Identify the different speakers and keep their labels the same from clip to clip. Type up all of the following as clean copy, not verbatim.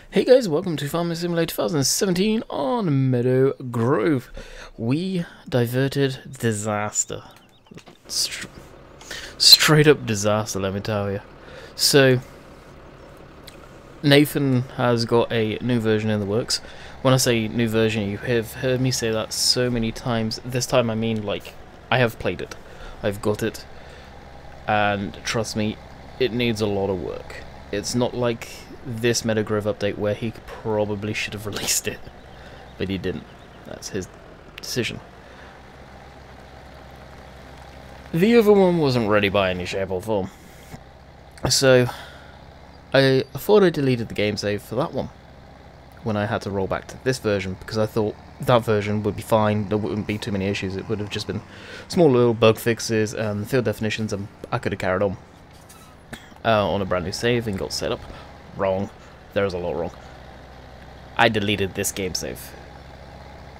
Speaker 1: Hey guys, welcome to Farming Simulator 2017 on Meadow Grove. We diverted disaster. Straight up disaster, let me tell you. So, Nathan has got a new version in the works. When I say new version, you have heard me say that so many times. This time I mean, like, I have played it. I've got it. And trust me, it needs a lot of work. It's not like this Meadow Grove update where he probably should have released it, but he didn't. That's his decision. The other one wasn't ready by any shape or form, so I thought I deleted the game save for that one when I had to roll back to this version, because I thought that version would be fine, there wouldn't be too many issues, it would have just been small little bug fixes and field definitions, and I could have carried on a brand new save and got set up. Wrong. There's a lot wrong. I deleted this game save.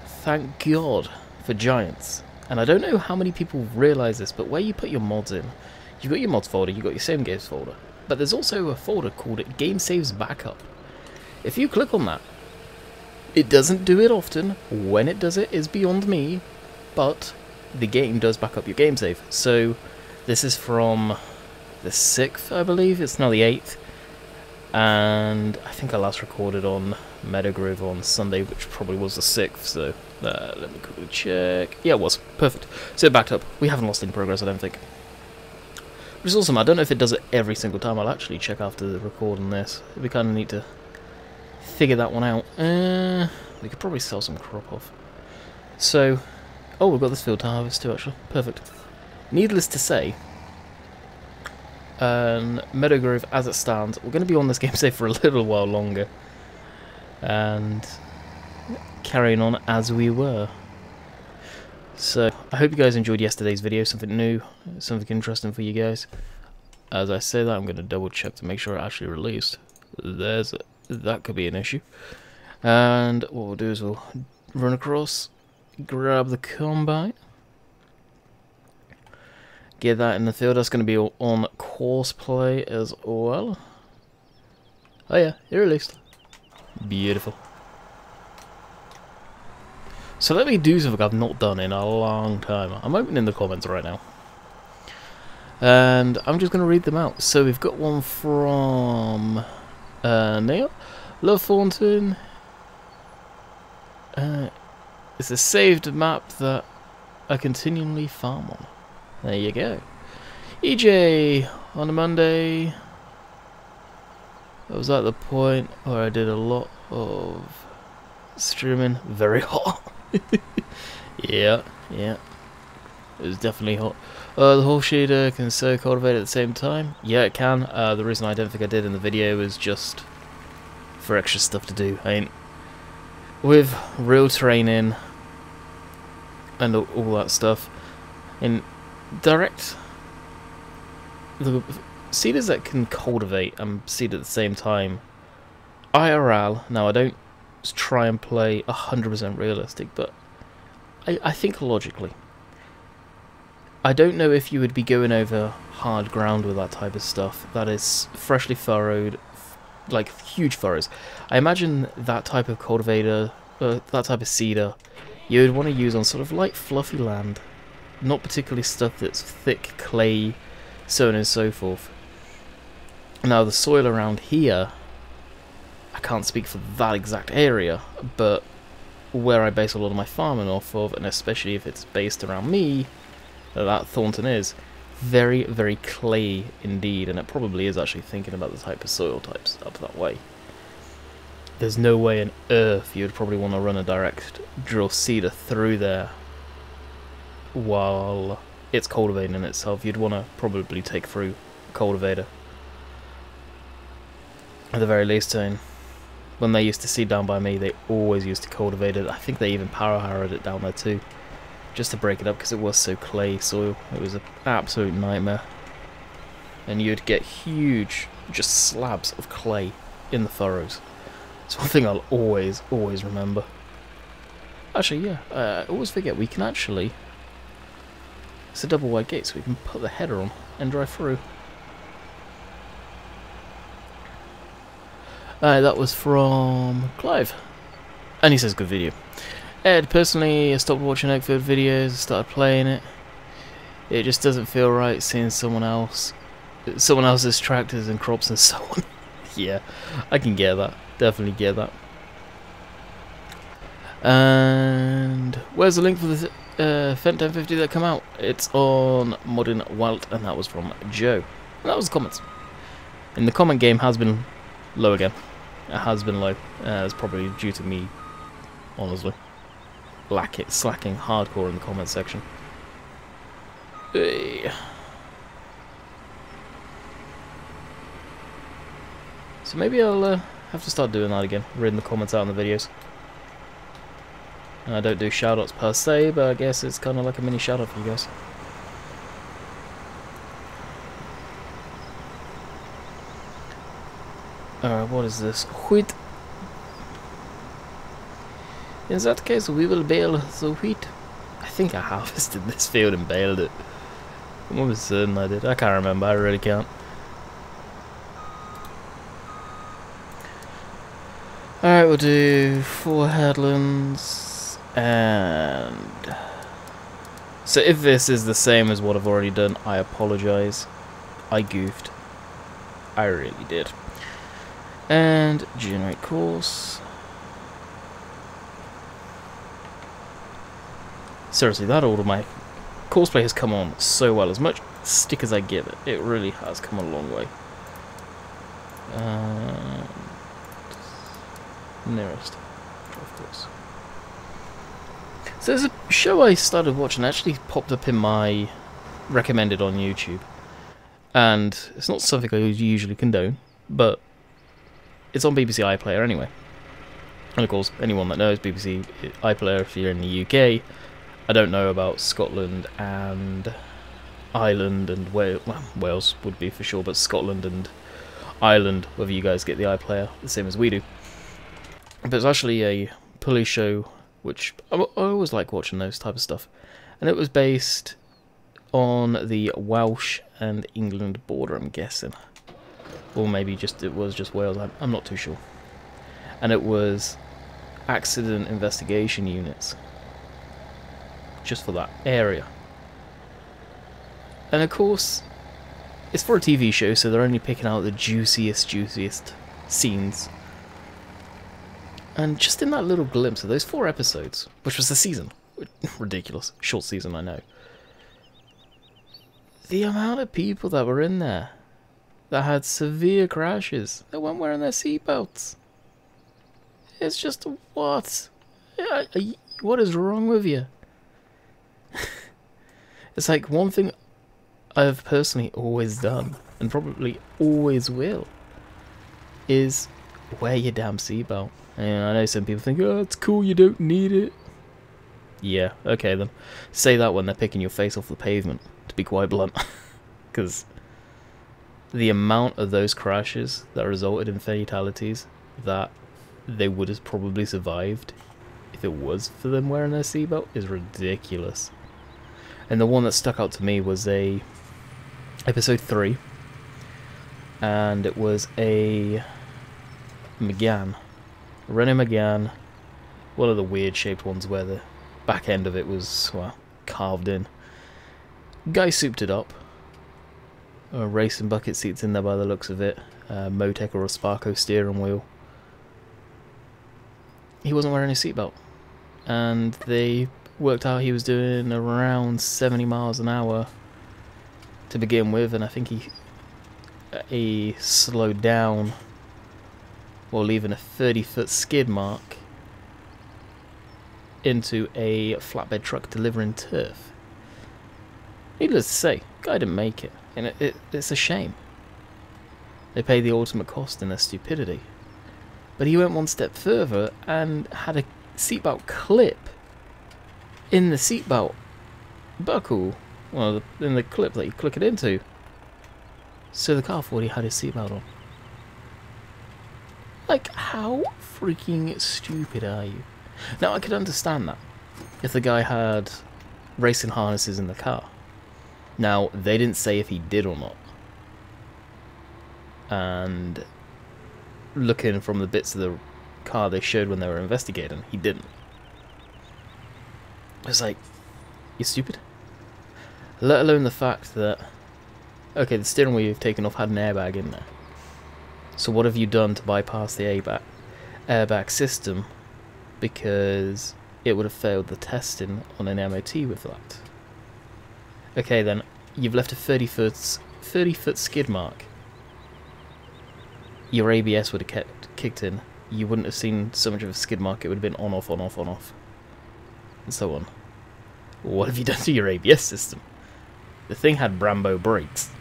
Speaker 1: Thank God for Giants. And I don't know how many people realise this, but where you put your mods in, you've got your mods folder, you've got your save games folder, but there's also a folder called Game Saves Backup. If you click on that, it doesn't do it often. When it does it is beyond me, but the game does back up your game save. So this is from the 6th, I believe. It's now the 8th. And I think I last recorded on Meadow Grove on Sunday, which probably was the 6th, so let me quickly check. Yeah, it was. Perfect. So it backed up. We haven't lost any progress, I don't think. Which is awesome. I don't know if it does it every single time. I'll actually check after the record on this. It'd be kind of neat to figure that one out. We could probably sell some crop off. So, oh, we've got this field to harvest too, actually. Perfect. Needless to say, Meadow Grove, as it stands, we're going to be on this game save for a little while longer, and carrying on as we were. So I hope you guys enjoyed yesterday's video. Something new, something interesting for you guys. As I say that, I'm going to double check to make sure it actually released. That could be an issue. And what we'll do is we'll run across, grab the combine, get that in the field. That's going to be on course play as well. Oh yeah, it released. Beautiful. So let me do something I've not done in a long time. I'm opening the comments right now, and I'm just going to read them out. So we've got one from Neil. Love Thornton. It's a saved map that I continually farm on. There you go. EJ on a Monday. I was at the point where I did a lot of streaming. Very hot. yeah. It was definitely hot. The whole shader can so cultivate at the same time. Yeah, it can. The reason I don't think I did in the video is just for extra stuff to do. I mean, with real training and all that stuff, in direct, the seeders that can cultivate and seed at the same time, IRL, now I don't try and play 100% realistic, but I think logically. I don't know if you would be going over hard ground with that type of stuff that is freshly furrowed, like huge furrows. I imagine that type of cultivator, that type of seeder, you would want to use on sort of light fluffy land. Not particularly stuff that's thick, clay, so on and so forth. Now the soil around here, I can't speak for that exact area, but where I base a lot of my farming off of, and especially if it's based around me, that Thornton is, very, very clay indeed, and it probably is actually thinking about the type of soil types up that way. There's no way on earth you would probably want to run a direct drill seeder through there while it's cultivating itself. You'd want to probably take through a cultivator at the very least. When they used to seed down by me, they always used to cultivate it. I think they even power harrowed it down there too, just to break it up, because it was so clay soil. It was an absolute nightmare, and you'd get huge just slabs of clay in the furrows. It's one thing I'll always remember. Actually, yeah, I always forget we can actually, it's a double wide gate, so we can put the header on and drive through. That was from Clive. And he says, good video. Ed, personally, I stopped watching Eggfield videos, started playing it. It just doesn't feel right seeing someone else's tractors and crops and so on. Yeah, I can get that. Definitely get that. And where's the link for the Fent 1050 that come out? It's on Modern Wild, and that was from Joe. And that was the comments. And the comment game has been low again. It has been low. It's probably due to me, honestly, slacking hardcore in the comment section. Hey. So maybe I'll have to start doing that again, reading the comments out in the videos. I don't do shoutouts per se, but I guess it's kind of like a mini shoutout for you guys. Alright, what is this? Wheat. In that case, we will bale the wheat. I think I harvested this field and baled it. I'm almost certain I did. I can't remember, I really can't. Alright, we'll do 4 headlands, and... So if this is the same as what I've already done, I apologise. I goofed. I really did. And generate course. Seriously, that order, my courseplay has come on so well. As much stick as I give it, it really has come a long way. Nearest, of course. So there's a show I started watching, actually popped up in my recommended on YouTube, and it's not something I usually condone, but it's on BBC iPlayer anyway. And of course, anyone that knows BBC iPlayer, if you're in the UK, I don't know about Scotland and Ireland and Wales. Well, Wales would be for sure, but Scotland and Ireland, whether you guys get the iPlayer the same as we do. But it's actually a police show, which I always like watching those type of stuff, and it was based on the Welsh and England border, I'm guessing, or maybe it was just Wales. I'm not too sure. And it was accident investigation units, just for that area. And of course, it's for a TV show, so they're only picking out the juiciest scenes. And just in that little glimpse of those 4 episodes, which was the season, ridiculous, short season, I know, the amount of people that were in there that had severe crashes, that weren't wearing their seatbelts. It's just, what? What is wrong with you? It's like one thing I've personally always done, and probably always will, is wear your damn seatbelt. And I know some people think, oh, it's cool, you don't need it. Yeah, okay then. Say that when they're picking your face off the pavement, to be quite blunt. Because the amount of those crashes that resulted in fatalities that they would have probably survived if it was for them wearing their seatbelt is ridiculous. And the one that stuck out to me was episode 3, and it was a McGann. Renault McGann, one of the weird shaped ones where the back end of it was, well, carved in. Guy souped it up. Racing bucket seats in there by the looks of it. Motec or a Sparco steering wheel. He wasn't wearing a seatbelt. And they worked out he was doing around 70 miles an hour to begin with, and I think he slowed down while leaving a 30-foot skid mark into a flatbed truck delivering turf. Needless to say, guy didn't make it, and it's a shame. They paid the ultimate cost in their stupidity. But he went one step further and had a seatbelt clip in the seatbelt buckle, well, in the clip that you click it into, so the car thought he had his seatbelt on. Like, how freaking stupid are you? Now, I could understand that if the guy had racing harnesses in the car. Now, they didn't say if he did or not. And looking from the bits of the car they showed when they were investigating, he didn't. I was like, you're stupid? Let alone the fact that, okay, the steering wheel you've taken off had an airbag in there. So what have you done to bypass the airbag system? Because it would have failed the testing on an MOT with that. Okay then, you've left a 30-foot skid mark. Your ABS would have kicked in. You wouldn't have seen so much of a skid mark, it would have been on, off, on, off, on, off. And so on. What have you done to your ABS system? The thing had Brembo brakes.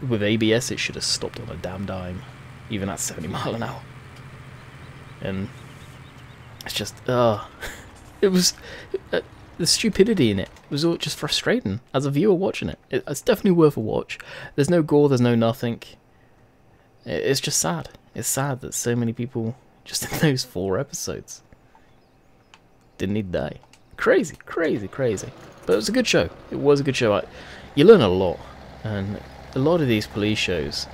Speaker 1: With ABS, it should have stopped on a damn dime, even at 70 miles an hour. And it's just, it was the stupidity in it was all just frustrating as a viewer watching it. It's definitely worth a watch. There's no gore, there's no nothing. It's just sad. It's sad that so many people just in those 4 episodes didn't need to die. Crazy, crazy, crazy. But it was a good show. It was a good show. You learn a lot, and a lot of these police shows,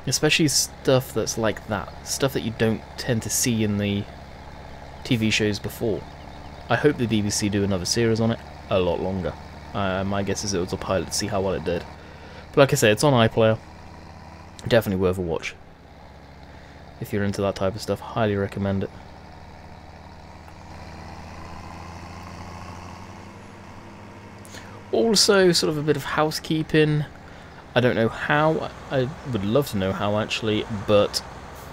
Speaker 1: especially stuff that's like that, stuff that you don't tend to see in the TV shows before. I hope the BBC do another series on it, a lot longer. My guess is it was a pilot to see how well it did. But like I say, it's on iPlayer. Definitely worth a watch. If you're into that type of stuff, highly recommend it. Also, sort of a bit of housekeeping. I don't know how, I would love to know how actually, but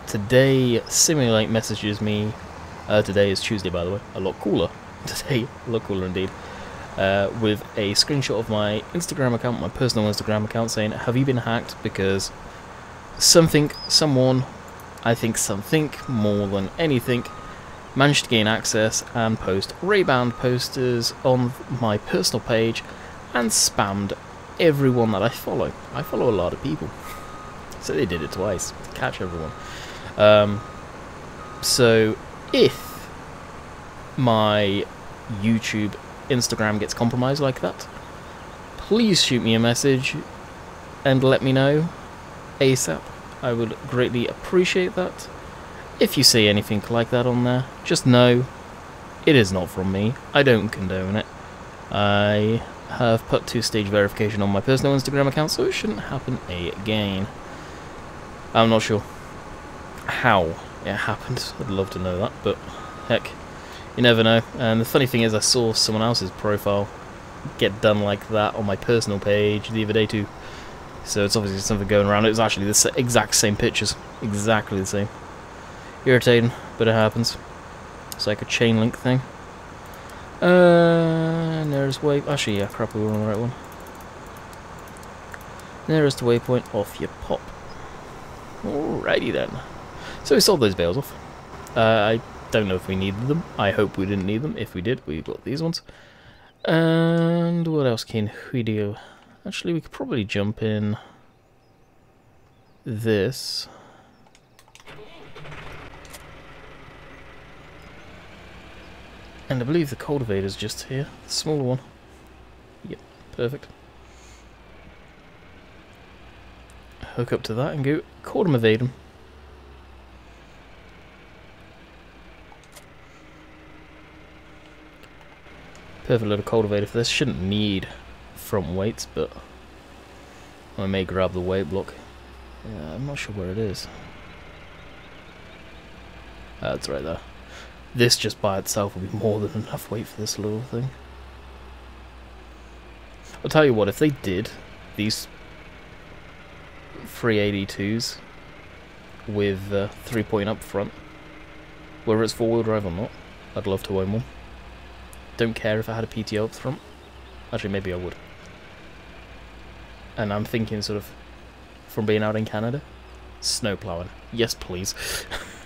Speaker 1: today Simulate messages me, today is Tuesday by the way, a lot cooler, today, a lot cooler indeed, with a screenshot of my Instagram account, my personal Instagram account, saying, have you been hacked? Because someone, I think something more than anything, managed to gain access and post Ray-Bound posters on my personal page and spammed everyone that I follow. I follow a lot of people, so they did it twice to catch everyone. So if my YouTube, Instagram gets compromised like that, please shoot me a message and let me know ASAP. I would greatly appreciate that. If you see anything like that on there, just know it is not from me. I don't condone it. I have put 2-stage verification on my personal Instagram account, so it shouldn't happen again. I'm not sure how it happened. I'd love to know that, but heck, you never know. And the funny thing is, I saw someone else's profile get done like that on my personal page the other day too. So it's obviously something going around. It was actually the exact same pictures, exactly the same. Irritating, but it happens. It's like a chain link thing. Nearest way. Actually, yeah, crap, we were on the right one. Nearest waypoint, off you pop. Alrighty then. So we sold those bales off. I don't know if we needed them. I hope we didn't need them. If we did, we got these ones. And what else can we do? Actually, we could probably jump in this. And I believe the cultivator's just here, the smaller one. Yep, perfect. Hook up to that and go quarter evade him. Perfect little cultivator for this. Shouldn't need front weights, but I may grab the weight block. Yeah, I'm not sure where it is. It's right there. This just by itself will be more than enough weight for this little thing. I'll tell you what, if they did these 382s with 3-point up front, whether it's 4-wheel drive or not, I'd love to own one. Don't care if I had a PTO up front. Actually, maybe I would. And I'm thinking sort of from being out in Canada, snow plowing. Yes, please.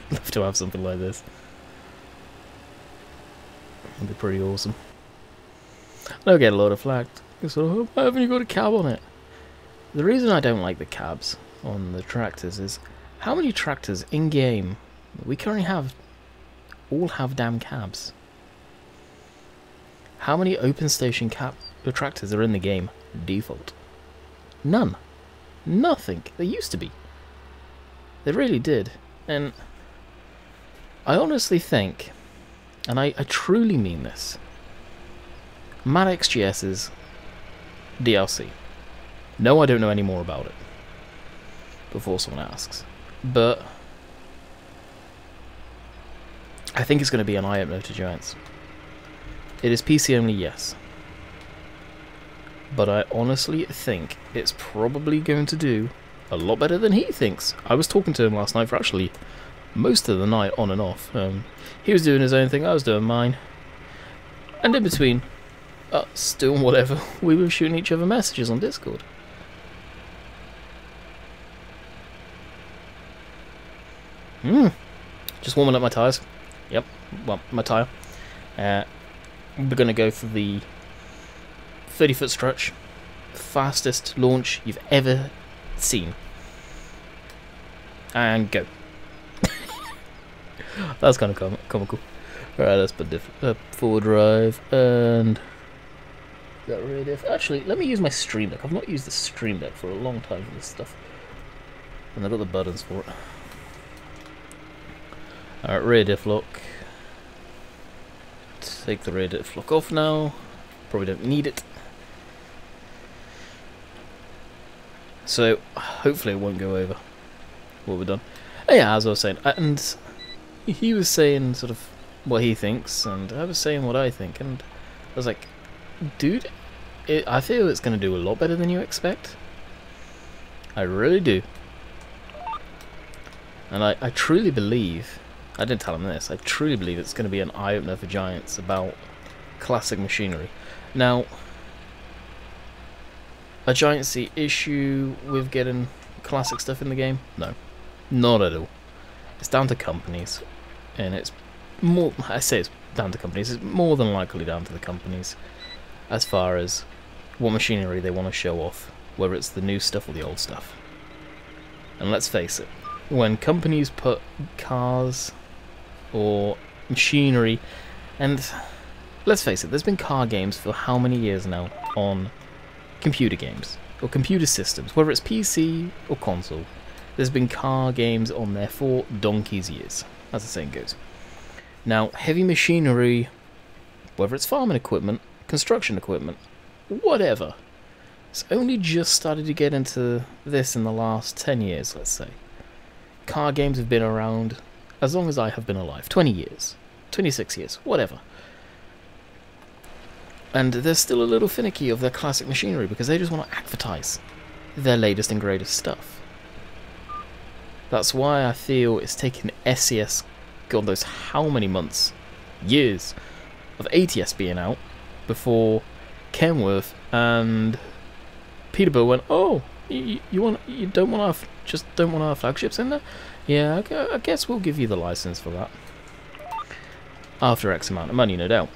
Speaker 1: Love to have something like this. It'd be pretty awesome. I'll get a lot of flack. So, why haven't you got a cab on it? The reason I don't like the cabs on the tractors is how many tractors in game we currently have all have damn cabs. How many open station tractors are in the game default? None. Nothing. They used to be. They really did. And I honestly think, and I truly mean this, Mad XGS's DLC. No, I don't know any more about it, before someone asks. But I think it's going to be an eye-opener to Giants. It is PC only, yes. But I honestly think it's probably going to do a lot better than he thinks. I was talking to him last night for actually most of the night, on and off. He was doing his own thing, I was doing mine. And in between us doing whatever, we were shooting each other messages on Discord. Just warming up my tyres. Yep, well, my tyre. We're going to go for the 30-foot stretch. Fastest launch you've ever seen. And go. That's kind of comical. Alright, let's put forward drive and that rear diff. Actually, let me use my Stream Deck. I've not used the Stream Deck for a long time for this stuff. And I've got the buttons for it. Alright, rear diff lock. Take the rear diff lock off now. Probably don't need it. So, hopefully it won't go over what we've done. Oh, yeah, as I was saying, and he was saying sort of what he thinks, and I was saying what I think, and I was like, dude, I feel it's going to do a lot better than you expect. I really do. And I truly believe, I didn't tell him this, I truly believe it's going to be an eye-opener for Giants about classic machinery. Now, a Giants see issue with getting classic stuff in the game? No, not at all. It's down to companies, and it's more, I say it's down to companies, it's more than likely down to the companies as far as what machinery they want to show off, whether it's the new stuff or the old stuff. And let's face it, when companies put cars or machinery, and let's face it, there's been car games for how many years now on computer games or computer systems, whether it's PC or console. There's been car games on there for donkey's years, as the saying goes. Now, heavy machinery, whether it's farming equipment, construction equipment, whatever, it's only just started to get into this in the last 10 years, let's say. Car games have been around as long as I have been alive, 20 years, 26 years, whatever. And they're still a little finicky of their classic machinery because they just want to advertise their latest and greatest stuff. That's why I feel it's taken SES, God knows how many months, years, of ATS being out before Kenworth and Peterbilt went, oh, you don't want our flagships in there? Yeah, I guess we'll give you the license for that. After X amount of money, no doubt.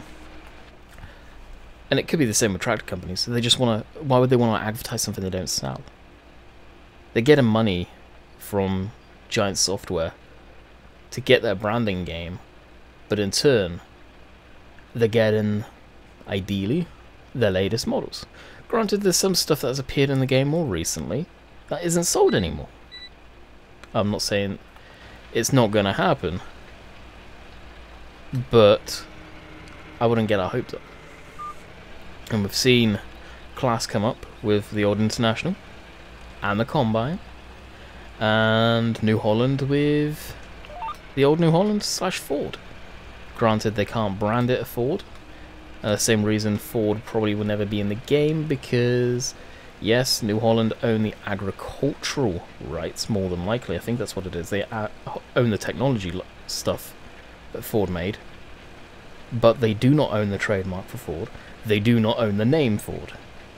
Speaker 1: And it could be the same with tractor companies. They just want to. Why would they want to advertise something they don't sell? They're getting money from Giant Software to get their branding game, but in turn, they're getting, ideally, their latest models. Granted, there's some stuff that has appeared in the game more recently that isn't sold anymore. I'm not saying it's not going to happen, but I wouldn't get our hopes up. And we've seen Class come up with the old International and the Combine, and New Holland with the old New Holland / Ford. Granted, they can't brand it a Ford. Same reason Ford probably will never be in the game, because yes, New Holland own the agricultural rights more than likely. I think that's what it is. They own the technology stuff that Ford made, but they do not own the trademark for Ford. They do not own the name Ford.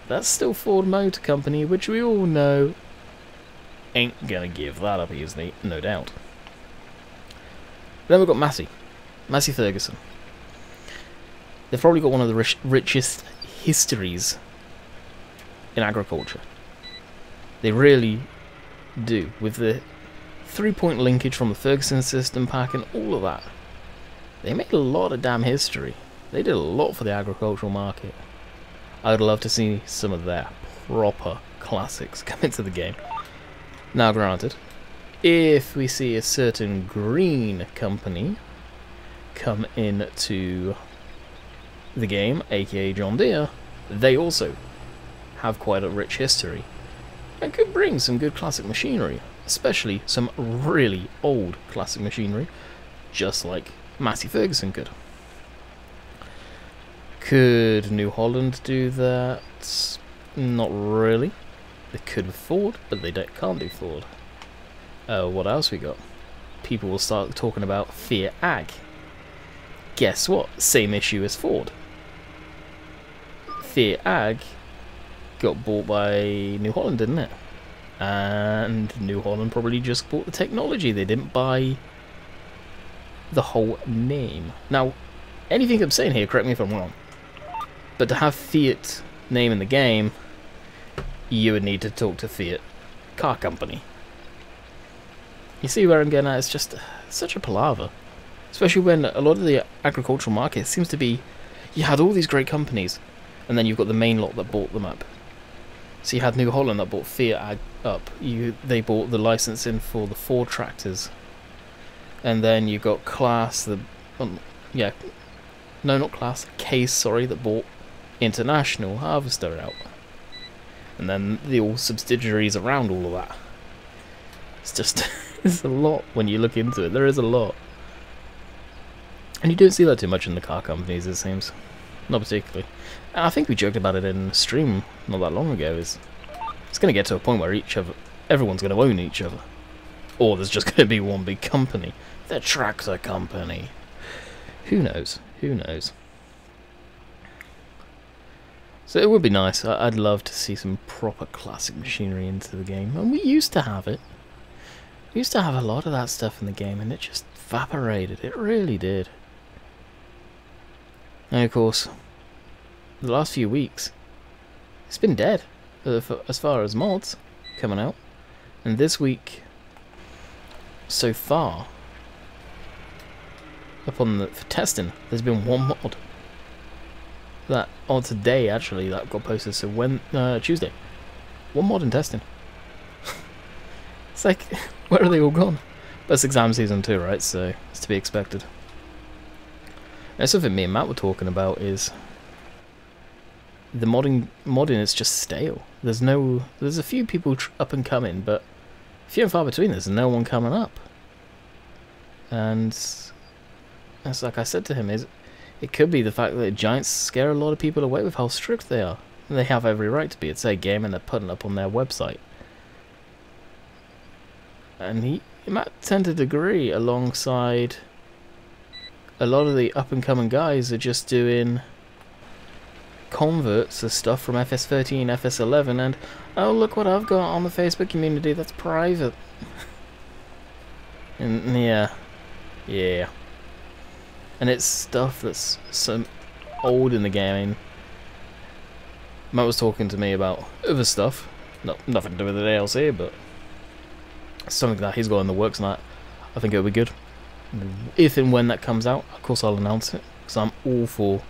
Speaker 1: That's still Ford Motor Company, which we all know ain't gonna give that up easily, no doubt. Then we've got Massey Ferguson. They've probably got one of the richest histories in agriculture. They really do, with the 3-point linkage from the Ferguson system pack and all of that. They made a lot of damn history. They did a lot for the agricultural market. I'd love to see some of their proper classics come into the game. Now granted, if we see a certain green company come into the game, aka John Deere, they also have quite a rich history and could bring some good classic machinery, especially some really old classic machinery, just like Massey Ferguson could. Could New Holland do that? Not really. They could with Ford, but they can't do Ford. What else we got? People will start talking about Fiat Ag. Guess what? Same issue as Ford. Fiat Ag got bought by New Holland, didn't it? And New Holland probably just bought the technology. They didn't buy the whole name. Now, anything I'm saying here, correct me if I'm wrong, but to have Fiat name in the game, you would need to talk to Fiat Car Company. You see where I'm getting at? It's just such a palaver. Especially when a lot of the agricultural market seems to be, you had all these great companies, and then you've got the main lot that bought them up. So you had New Holland that bought Fiat Ag up. They bought the licensing for the Ford tractors. And then you got Class, Case, sorry, that bought International Harvester out. And then the all subsidiaries around all of that. It's just, it's a lot when you look into it. There is a lot. And you don't see that too much in the car companies, it seems. Not particularly. And I think we joked about it in stream not that long ago. It's going to get to a point where everyone's going to own each other. Or there's just going to be one big company. The tractor company. Who knows? Who knows? So it would be nice. I'd love to see some proper classic machinery into the game. And we used to have it. We used to have a lot of that stuff in the game, and it just evaporated. It really did. And of course, the last few weeks, it's been dead as far as mods coming out. And this week, so far, for testing, there's been one mod. Today actually, that got posted, so Tuesday. One mod in testing. It's like, where are they all gone? But it's exam season too, right? So it's to be expected. And something me and Matt were talking about is the modding is just stale. There's a few people up and coming, but few and far between. There's no one coming up. And it's like I said to him, it could be the fact that Giants scare a lot of people away with how strict they are. And they have every right to be. It's a game and they're putting it up on their website. And he might tend to agree, alongside a lot of the up-and-coming guys are just doing converts of stuff from FS13, FS11, and oh, look what I've got on the Facebook community that's private. And yeah. And it's stuff that's so old in the game. I mean, Matt was talking to me about other stuff, nothing to do with the DLC, but something that he's got in the works, and I think it'll be good. If and when that comes out, of course I'll announce it, because I'm all for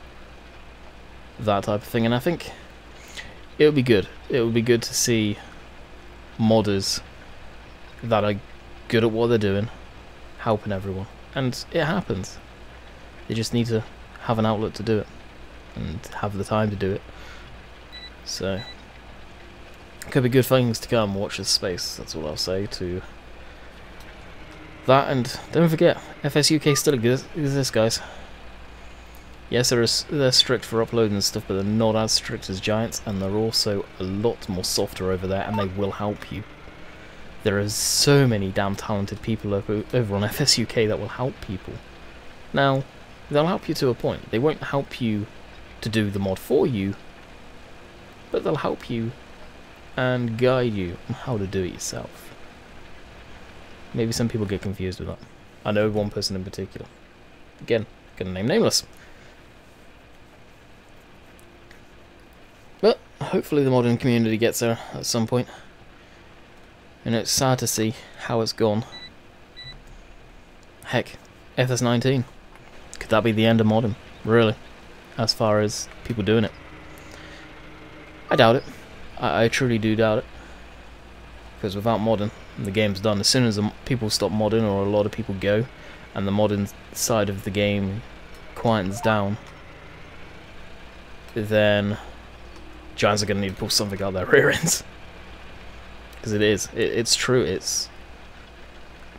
Speaker 1: that type of thing, and I think it'll be good. It will be good to see modders that are good at what they're doing, helping everyone, and it happens. They just need to have an outlet to do it, and have the time to do it. So, could be good things to come. Watch this space. That's all I'll say to that. And don't forget, FS UK still exists, guys. Yes, they're strict for uploading and stuff, but they're not as strict as Giants, and they're also a lot more softer over there, and they will help you. There are so many damn talented people over on FS UK that will help people. Now, they'll help you to a point. They won't help you to do the mod for you, but they'll help you and guide you on how to do it yourself. Maybe some people get confused with that. I know one person in particular. Again, gonna name nameless. But hopefully the modding community gets there at some point. And it's sad to see how it's gone. Heck, FS19. Could that be the end of modding? Really? As far as people doing it? I doubt it. I truly do doubt it. Because without modding, and the game's done. As soon as people stop modding, or a lot of people go, and the modding side of the game quietens down, then Giants are going to need to pull something out their rear ends. Because it's true, it's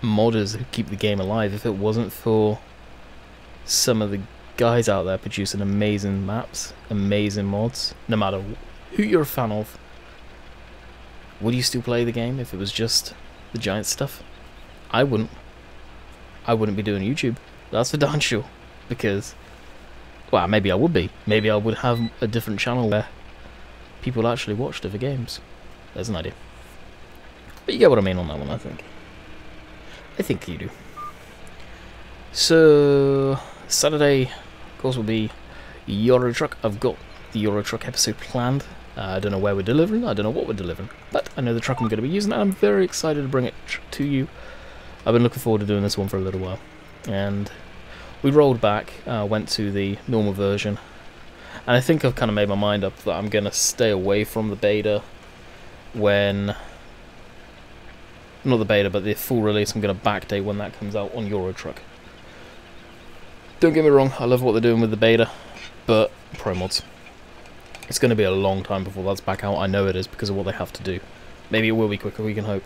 Speaker 1: modders who keep the game alive. If it wasn't for some of the guys out there producing amazing maps, amazing mods, no matter who you're a fan of, would you still play the game if it was just the Giant stuff? I wouldn't. I wouldn't be doing YouTube. That's for darn sure. Because, well, maybe I would be. Maybe I would have a different channel where people actually watched other games. There's an idea. But you get what I mean on that one, I think. I think you do. So, Saturday, of course, will be Euro Truck. I've got the Euro Truck episode planned. I don't know where we're delivering, I don't know what we're delivering, but I know the truck I'm going to be using, and I'm very excited to bring it to you. I've been looking forward to doing this one for a little while. And we rolled back, went to the normal version, and I think I've kind of made my mind up that I'm going to stay away from the beta when... Not the beta, but the full release. I'm going to backdate when that comes out on Euro Truck. Don't get me wrong, I love what they're doing with the beta, but pro mods. It's going to be a long time before that's back out. I know it is because of what they have to do. Maybe it will be quicker, we can hope.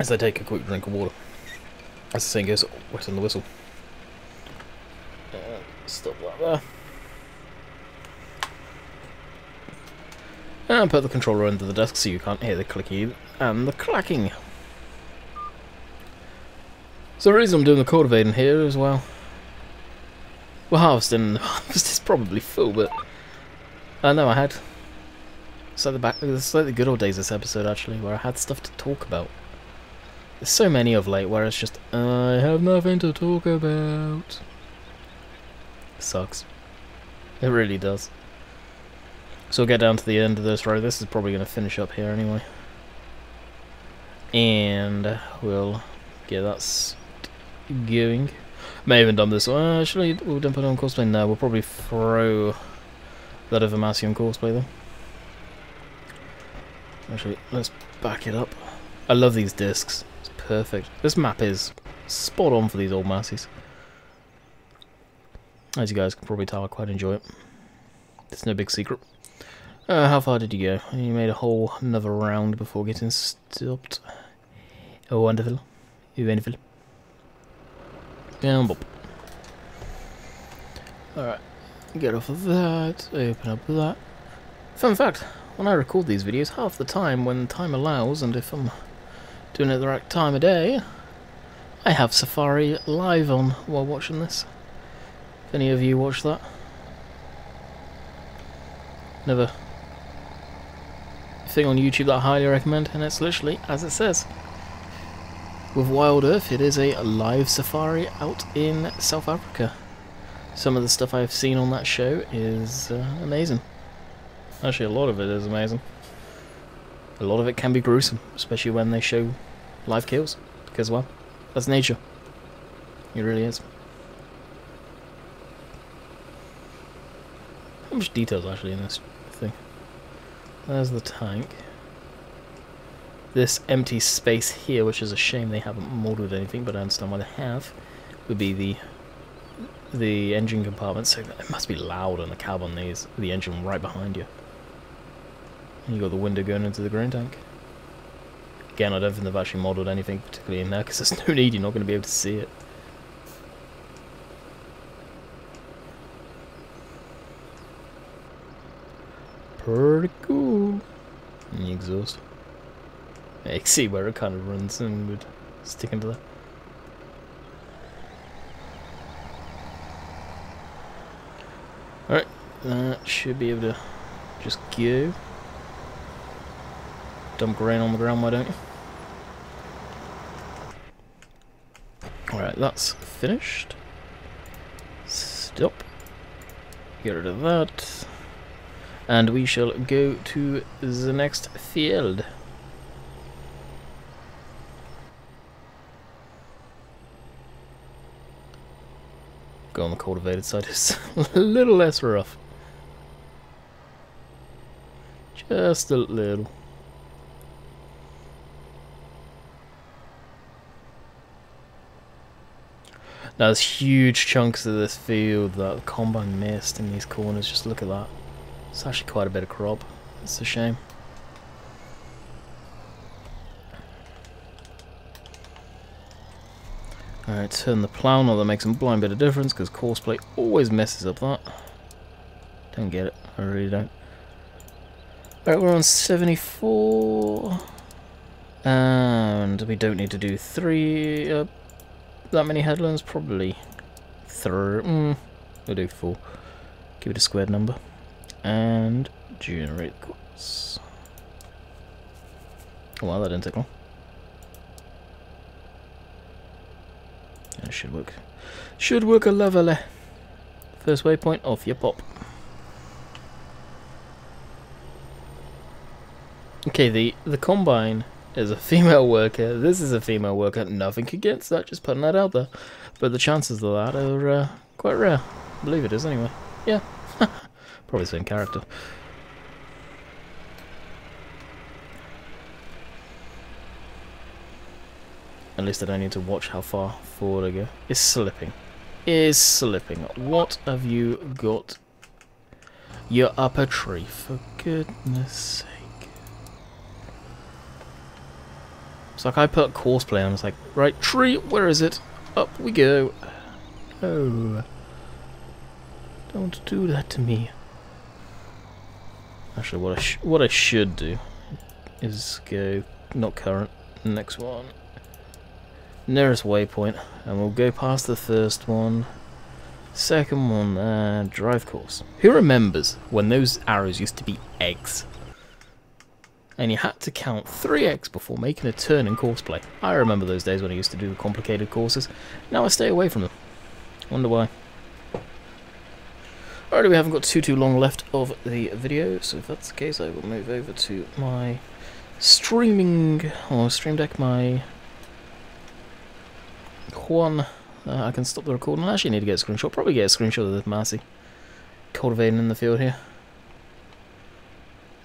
Speaker 1: As I take a quick drink of water. As the saying goes, wet on the whistle. Stop that there. And put the controller under the desk so you can't hear the clicky and the clacking. So the reason I'm doing the cultivating here as well. Well, harvesting. The harvest is probably full, but I know I had. It's like the good old days this episode actually, where I had stuff to talk about. There's so many of late where it's just I have nothing to talk about. Sucks. It really does. So we'll get down to the end of this road. This is probably going to finish up here anyway. And we'll get that going. May have even done this. Actually, we'll dump it on cosplay. No, we'll probably throw that over Massey on cosplay though. Actually, let's back it up. I love these discs. It's perfect. This map is spot on for these old Masseys. As you guys can probably tell, I quite enjoy it. It's no big secret. How far did you go? You made a whole another round before getting stopped. Oh, wonderful. Wonderful. And bop. Alright. Get off of that. Open up that. Fun fact. When I record these videos, half the time, when time allows, and if I'm doing it at the right time of day, I have Safari live on while watching this. If any of you watch that. Never thing on YouTube that I highly recommend, and it's literally as it says. With Wild Earth, it is a live safari out in South Africa. Some of the stuff I've seen on that show is amazing. Actually, a lot of it is amazing. A lot of it can be gruesome, especially when they show live kills, because, well, that's nature. It really is. How much detail is actually in this thing? There's the tank. This empty space here, which is a shame they haven't molded anything, but I understand why they have, would be the engine compartment. So it must be loud in the cab on these. The engine right behind you. And you got the window going into the grain tank. Again, I don't think they've actually modeled anything particularly in there because there's no need. You're not going to be able to see it. Pretty cool. And the exhaust. Yeah, you can see where it kind of runs and would stick into that. Alright, that should be able to just go. Dump grain on the ground, why don't you? Alright, that's finished. Stop. Get rid of that. And we shall go to the next field. Go on the cultivated side, it's a little less rough. Just a little. Now there's huge chunks of this field that the combine missed in these corners. Just look at that. It's actually quite a bit of crop. It's a shame. Alright, turn the plough. Not that makes a blind bit of difference because courseplay always messes up that. Don't get it. I really don't. Alright, we're on 74. And we don't need to do that many headlands, probably 3. We'll do 4. Give it a squared number. And generate the course. Oh, wow, that didn't take long. That should work. Should work a lovely. First waypoint, off you pop. Okay, the combine is a female worker. This is a female worker. Nothing against that, just putting that out there. But the chances of that are quite rare. I believe it is anyway. Yeah. Probably the same character. At least I don't need to watch how far forward I go. It's slipping. Is slipping. What have you got? You're up a tree, for goodness sake. It's like I put courseplay on, it's like, right, tree, where is it? Up we go. Oh. Don't do that to me. Actually, what I should do is go, not current, next one. Nearest waypoint, and we'll go past the first one. Second one, drive course. Who remembers when those arrows used to be eggs? And you had to count 3 eggs before making a turn in courseplay. I remember those days when I used to do the complicated courses. Now I stay away from them. Wonder why. Alright, we haven't got too long left of the video, so if that's the case I will move over to my streaming, or stream deck, my one. I can stop the recording. I actually need to get a screenshot. Probably get a screenshot of the Massey cultivating in the field here.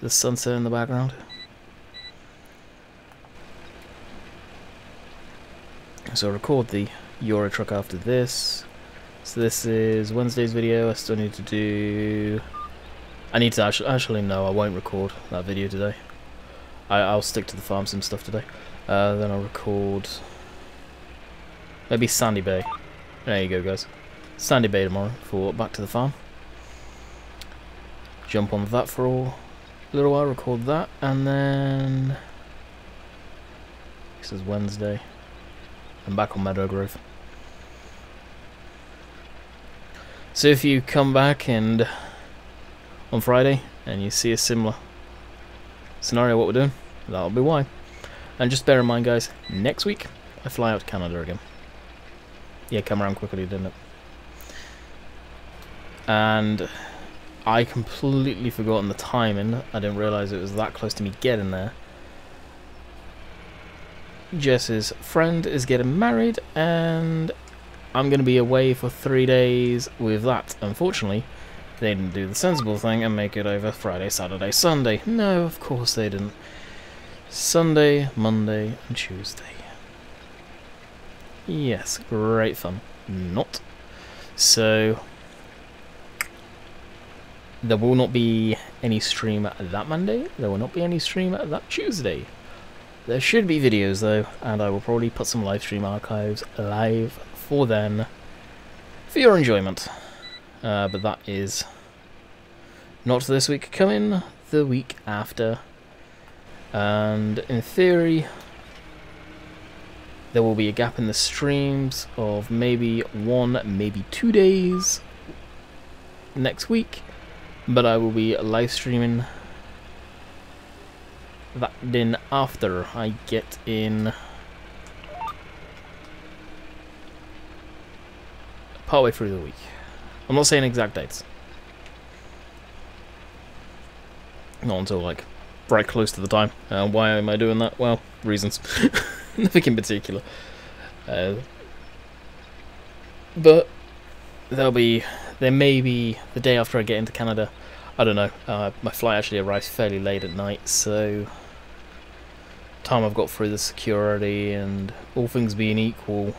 Speaker 1: The sunset in the background. So I'll record the Euro truck after this. So this is Wednesday's video. I still need to do... I need to actually no, I won't record that video today. I'll stick to the farm sim stuff today. Then I'll record... maybe Sandy Bay. There you go, guys. Sandy Bay tomorrow for Back to the Farm. Jump on that for a little while, record that, and then... this is Wednesday. I'm back on Meadow Grove. So if you come back and on Friday and you see a similar scenario what we're doing, that'll be why. And just bear in mind, guys, next week I fly out to Canada again. Yeah, come around quickly, didn't it? And I completely forgotten the timing. I didn't realise it was that close to me getting there. Jess's friend is getting married, and I'm going to be away for 3 days with that. Unfortunately, they didn't do the sensible thing and make it over Friday, Saturday, Sunday. No, of course they didn't. Sunday, Monday, and Tuesday. Yes, great fun. Not. So, there will not be any stream that Monday. There will not be any stream that Tuesday. There should be videos though, and I will probably put some live stream archives live for then, for your enjoyment. But that is not this week, coming the week after. And in theory, there will be a gap in the streams of maybe 1, maybe 2 days next week, but I will be live streaming that then after I get in partway through the week. I'm not saying exact dates. Not until like right close to the time. Why am I doing that? Well, reasons. Nothing in particular. But there may be the day after I get into Canada. I don't know. My flight actually arrives fairly late at night, so time I've got through the security and all things being equal,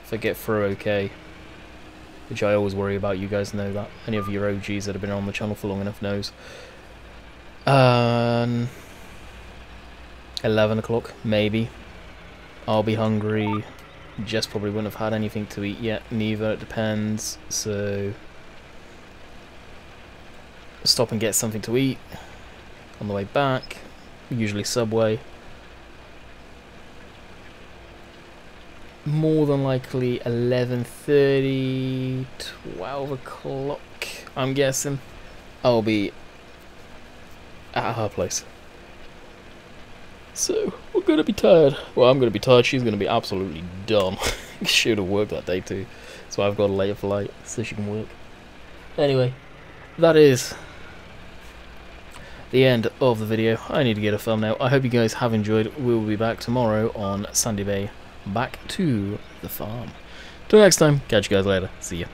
Speaker 1: if I get through okay, which I always worry about, you guys know that. Any of your OGs that have been on the channel for long enough knows. 11 o'clock, maybe. I'll be hungry. Jess probably wouldn't have had anything to eat yet, neither, it depends, so stop and get something to eat on the way back, usually Subway. More than likely 11:30, 12 o'clock, I'm guessing, I'll be at her place. So, we're gonna be tired. Well, I'm gonna be tired, she's gonna be absolutely done. She would have worked that day too. So I've got a later flight, so she can work. Anyway, that is the end of the video. I need to get a thumbnail. I hope you guys have enjoyed. We'll be back tomorrow on Sandy Bay, back to the farm. Till next time, catch you guys later. See ya.